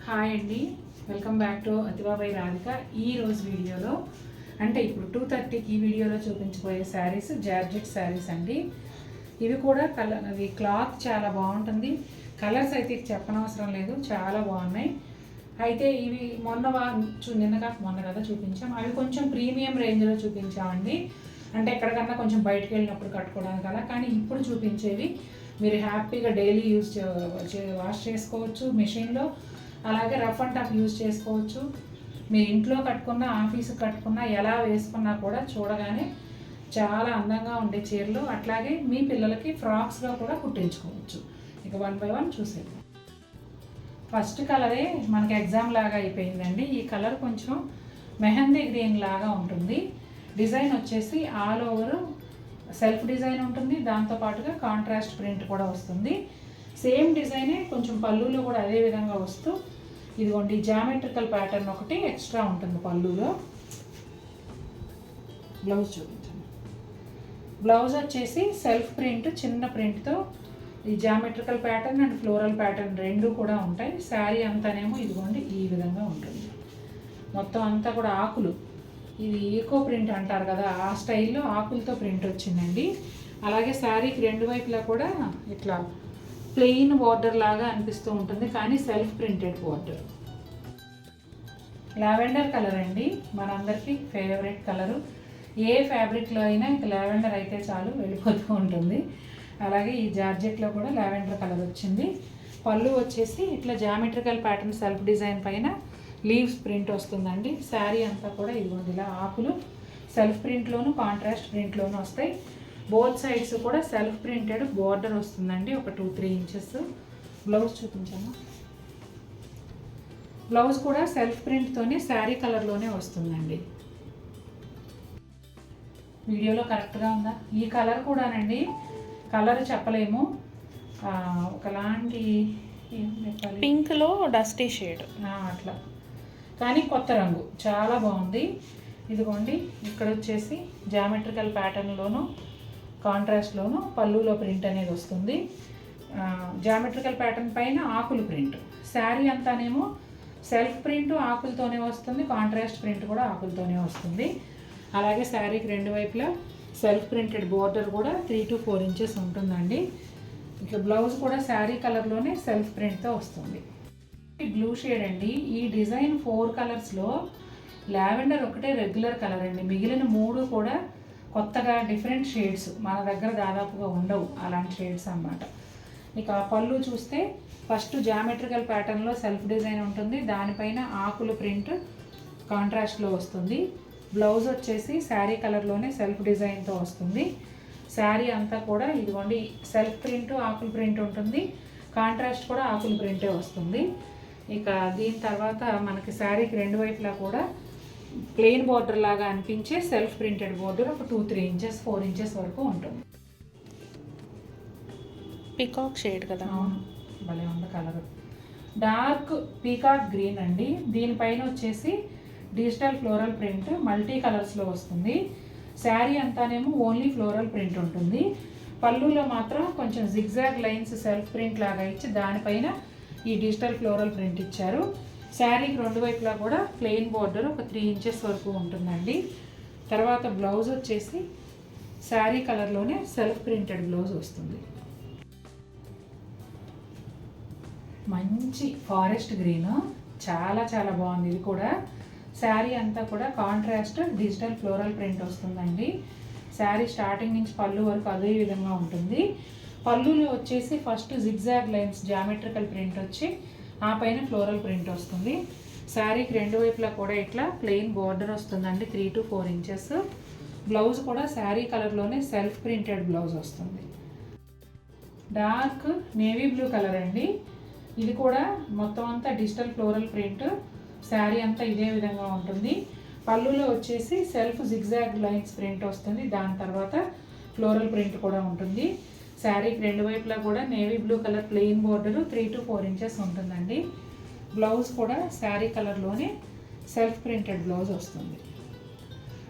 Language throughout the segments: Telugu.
హాయ్ అండి, వెల్కమ్ బ్యాక్ టు అతిబాబాయి రాధిక. ఈ రోజు వీడియోలో అంటే ఇప్పుడు 2:30కి ఈ వీడియోలో చూపించబోయే శారీస్ జార్జెట్ శారీస్ అండి. ఇవి కూడా అవి క్లాత్ చాలా బాగుంటుంది. కలర్స్ అయితే చెప్పనవసరం లేదు, చాలా బాగున్నాయి. అయితే ఇవి మొన్న కదా చూపించాం. అవి కొంచెం ప్రీమియం రేంజ్లో చూపించామండి. అంటే ఎక్కడికన్నా కొంచెం బయటకు వెళ్ళినప్పుడు కట్టుకోవడానికి అలా. కానీ ఇప్పుడు చూపించేవి మీరు హ్యాపీగా డైలీ వాష్ చేసుకోవచ్చు మెషిన్లో. అలాగే రఫ్ అండ్ టఫ్ యూజ్ చేసుకోవచ్చు. మీరు ఇంట్లో కట్టుకున్న, ఆఫీస్కి కట్టుకున్న, ఎలా వేసుకున్నా కూడా చూడగానే చాలా అందంగా ఉండే చీరలు. అట్లాగే మీ పిల్లలకి ఫ్రాక్స్గా కూడా కుట్టించుకోవచ్చు. ఇక 1 by 1 చూసేద్దాం. ఫస్ట్ కలరే మనకి ఎగ్జామ్ లాగా అయిపోయిందండి. ఈ కలర్ కొంచెం మెహందీ గ్రీన్ లాగా ఉంటుంది. డిజైన్ వచ్చేసి ఆల్ ఓవర్ సెల్ఫ్ డిజైన్ ఉంటుంది. దాంతోపాటుగా కాంట్రాస్ట్ ప్రింట్ కూడా వస్తుంది. సేమ్ డిజైనే కొంచెం పళ్ళులో కూడా అదే విధంగా వస్తూ ఇదిగోండి జామెట్రికల్ ప్యాటర్న్ ఒకటి ఎక్స్ట్రా ఉంటుంది పళ్ళులో. బ్లౌజ్ చూపించండి. బ్లౌజ్ వచ్చేసి సెల్ఫ్ ప్రింట్, చిన్న ప్రింట్తో ఈ geometrical pattern and floral pattern రెండు కూడా ఉంటాయి. శారీ అంతానేమో ఇదిగోండి ఈ విధంగా ఉంటుంది. మొత్తం అంతా కూడా ఆకులు, ఇది ఈకో ప్రింట్ అంటారు కదా, ఆ స్టైల్లో ఆకులతో ప్రింట్ వచ్చిందండి. అలాగే శారీకి రెండు వైపులా కూడా ఇట్లా ప్లెయిన్ బార్డర్ లాగా అనిపిస్తూ ఉంటుంది, కానీ self printed border. Lavender colour అండి, మనందరికీ ఫేవరెట్ కలరు. ఏ ఫ్యాబ్రిక్లో అయినా ఇక లావెండర్ అయితే చాలు, వెళ్ళిపోతూ ఉంటుంది. అలాగే ఈ జార్జెట్లో కూడా లావెండర్ కలర్ వచ్చింది. పళ్ళు వచ్చేసి ఇట్లా జామెట్రికల్ ప్యాటర్న్ సెల్ఫ్ డిజైన్ పైన లీవ్స్ ప్రింట్ వస్తుందండి. శారీ అంతా కూడా ఇదిగోండి ఇలా ఆకులు సెల్ఫ్ ప్రింట్లోను కాంట్రాస్ట్ ప్రింట్లోను వస్తాయి. బోత్ సైడ్స్ కూడా సెల్ఫ్ ప్రింటెడ్ బార్డర్ వస్తుందండి, ఒక 2-3 ఇంచెస్. బ్లౌజ్ చూపించాను. బ్లౌజ్ కూడా సెల్ఫ్ ప్రింట్తోనే శారీ కలర్లోనే వస్తుందండి. వీడియోలో కరెక్ట్గా ఉందా? ఈ కలర్ కూడానండి, కలర్ చెప్పలేము, ఒకలాంటి పింక్లో డస్టీ షేడ్ అట్లా, కానీ కొత్త రంగు, చాలా బాగుంది. ఇదిగోండి ఇక్కడ వచ్చేసి జామెట్రికల్ ప్యాటర్న్లోను కాంట్రాస్ట్లోను పళ్ళులో ప్రింట్ అనేది వస్తుంది. జామెట్రికల్ ప్యాటర్న్ పైన ఆకులు ప్రింట్. శారీ అంతానేమో సెల్ఫ్ ప్రింట్ ఆకులతోనే వస్తుంది, కాంట్రాస్ట్ ప్రింట్ కూడా ఆకులతోనే వస్తుంది. అలాగే శారీకి రెండు వైపులా సెల్ఫ్ ప్రింటెడ్ బోర్డర్ కూడా 3 to 4 ఇంచెస్ ఉంటుందండి. ఇక బ్లౌజ్ కూడా శారీ కలర్లోనే సెల్ఫ్ ప్రింట్తో వస్తుంది. బ్లూ షేడ్ అండి. ఈ డిజైన్ 4 కలర్స్లో లావెండర్ ఒకటే రెగ్యులర్ కలర్ అండి. మిగిలిన 3 కూడా కొత్తగా డిఫరెంట్ షేడ్స్, మన దగ్గర దాదాపుగా ఉండవు అలాంటి షేడ్స్ అన్నమాట. ఇక పళ్ళు చూస్తే ఫస్ట్ జామెట్రికల్ ప్యాటర్న్లో సెల్ఫ్ డిజైన్ ఉంటుంది, దానిపైన ఆకులు ప్రింట్ కాంట్రాస్ట్లో వస్తుంది. బ్లౌజ్ వచ్చేసి శారీ కలర్లోనే సెల్ఫ్ డిజైన్తో వస్తుంది. శారీ అంతా కూడా ఇదిగోండి సెల్ఫ్ ప్రింట్ ఆకులు ప్రింట్ ఉంటుంది, కాంట్రాస్ట్ కూడా ఆకులు ప్రింటే వస్తుంది. ఇక దీని తర్వాత మనకి శారీకి రెండు వైపులా కూడా ప్లెయిన్ బార్డర్ లాగా అనిపించే సెల్ఫ్ ప్రింటెడ్ బార్డర్ ఒక 2-3 ఇంచెస్ 4 ఇంచెస్ వరకు ఉంటుంది. పీకాక్ షేడ్ కదా, భలే ఉంది కలర్. డార్క్ పీకాక్ గ్రీన్ అండి. దీనిపైన వచ్చేసి డిజిటల్ ఫ్లోరల్ ప్రింట్ మల్టీ కలర్స్లో వస్తుంది. శారీ అంతానేమో ఓన్లీ ఫ్లోరల్ ప్రింట్ ఉంటుంది. పళ్ళులో మాత్రం కొంచెం జిగ్జాగ్ లైన్స్ సెల్ఫ్ ప్రింట్ లాగా ఇచ్చి దానిపైన ఈ డిజిటల్ ఫ్లోరల్ ప్రింట్ ఇచ్చారు. శారీకి రెండు వైపులా కూడా ప్లెయిన్ బార్డర్ ఒక 3 ఇంచెస్ వరకు ఉంటుందండి. తర్వాత బ్లౌజ్ వచ్చేసి శారీ కలర్లోనే సెల్ఫ్ ప్రింటెడ్ బ్లౌజ్ వస్తుంది. మంచి ఫారెస్ట్ గ్రీన్, చాలా చాలా బాగుంది. ఇది కూడా శారీ అంతా కూడా కాంట్రాస్ట్ డిజిటల్ ఫ్లోరల్ ప్రింట్ వస్తుందండి. శారీ స్టార్టింగ్ నుంచి పళ్ళు వరకు అదే విధంగా ఉంటుంది. పళ్ళులో వచ్చేసి first zigzag lines geometrical print వచ్చి ఆ పైన ఫ్లోరల్ ప్రింట్ వస్తుంది. శారీకి రెండు వైపులా కూడా ఇట్లా ప్లెయిన్ బార్డర్ వస్తుందండి 3 to 4 ఇంచెస్. బ్లౌజ్ కూడా శారీ కలర్లోనే సెల్ఫ్ ప్రింటెడ్ బ్లౌజ్ వస్తుంది. డార్క్ నేవీ బ్లూ కలర్ అండి. ఇది కూడా మొత్తం అంతా డిజిటల్ ఫ్లోరల్ ప్రింట్, శారీ అంతా ఇదే విధంగా ఉంటుంది. పళ్ళులో వచ్చేసి సెల్ఫ్ జిగ్జాగ్ లైన్స్ ప్రింట్ వస్తుంది, దాని తర్వాత ఫ్లోరల్ ప్రింట్ కూడా ఉంటుంది. శారీకి రెండు వైపులా కూడా navy blue colour plain border 3 to 4 inches ఉంటుందండి. బ్లౌజ్ కూడా శారీ కలర్లోనే సెల్ఫ్ ప్రింటెడ్ బ్లౌజ్ వస్తుంది.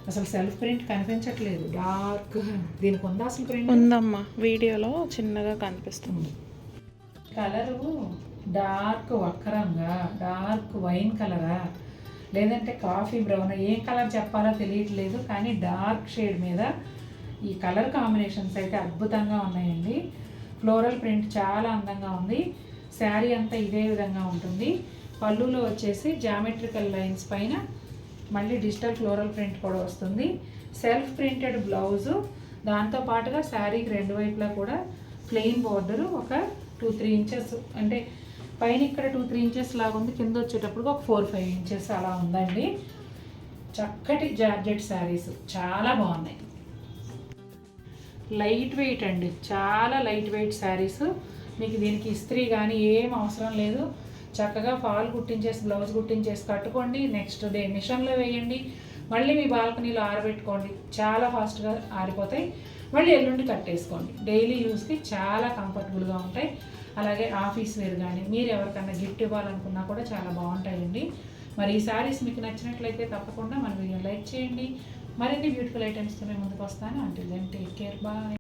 అసలు సెల్ఫ్ ప్రింట్ కనిపించట్లేదు, డార్క్. దీనికి ఉందా అసలు ప్రింట్? ఉందమ్మా, వీడియోలో చిన్నగా కనిపిస్తుంది. కలరు డార్క్ వక్రంగా, డార్క్ వైన్ కలరా, లేదంటే కాఫీ బ్రౌన్, ఏ కలర్ చెప్పాలో తెలియట్లేదు, కానీ డార్క్ షేడ్ మీద ఈ కలర్ కాంబినేషన్స్ అయితే అద్భుతంగా ఉన్నాయండి. ఫ్లోరల్ ప్రింట్ చాలా అందంగా ఉంది. శారీ అంతా ఇదే విధంగా ఉంటుంది. పళ్ళులో వచ్చేసి జామెట్రికల్ లైన్స్ పైన మళ్ళీ డిజిటల్ ఫ్లోరల్ ప్రింట్ కూడా వస్తుంది. సెల్ఫ్ ప్రింటెడ్ బ్లౌజు, దాంతోపాటుగా శారీకి రెండు వైపులా కూడా ప్లెయిన్ బార్డరు ఒక 2-3 ఇంచెస్, అంటే పైన ఇక్కడ 2-3 ఇంచెస్ లాగా ఉంది, కింద వచ్చేటప్పుడు ఒక 4-5 ఇంచెస్ అలా ఉందండి. చక్కటి జార్జెట్ శారీస్ చాలా బాగున్నాయి. లైట్ వెయిట్ అండి, చాలా లైట్ వెయిట్ శారీస్. మీకు దీనికి ఇస్త్రీ కానీ ఏం అవసరం లేదు. చక్కగా ఫాల్ కుట్టించేసి బ్లౌజ్ కుట్టించేసి కట్టుకోండి. నెక్స్ట్ డే మిషన్లో వేయండి, మళ్ళీ మీ బాల్కనీలో ఆరబెట్టుకోండి. చాలా ఫాస్ట్గా ఆరిపోతాయి. మళ్ళీ ఎల్లుండి కట్టేసుకోండి. డైలీ యూస్కి చాలా కంఫర్టబుల్గా ఉంటాయి. అలాగే ఆఫీస్ వేర్ కానీ మీరు ఎవరికన్నా గిఫ్ట్ ఇవ్వాలనుకున్నా కూడా చాలా బాగుంటాయండి. మరి ఈ శారీస్ మీకు నచ్చినట్లయితే తప్పకుండా మన వీడియో లైక్ చేయండి. మరిన్ని బ్యూటిఫుల్ ఐటమ్స్తో మేము ముందుకు వస్తాను. Until then take care, bye.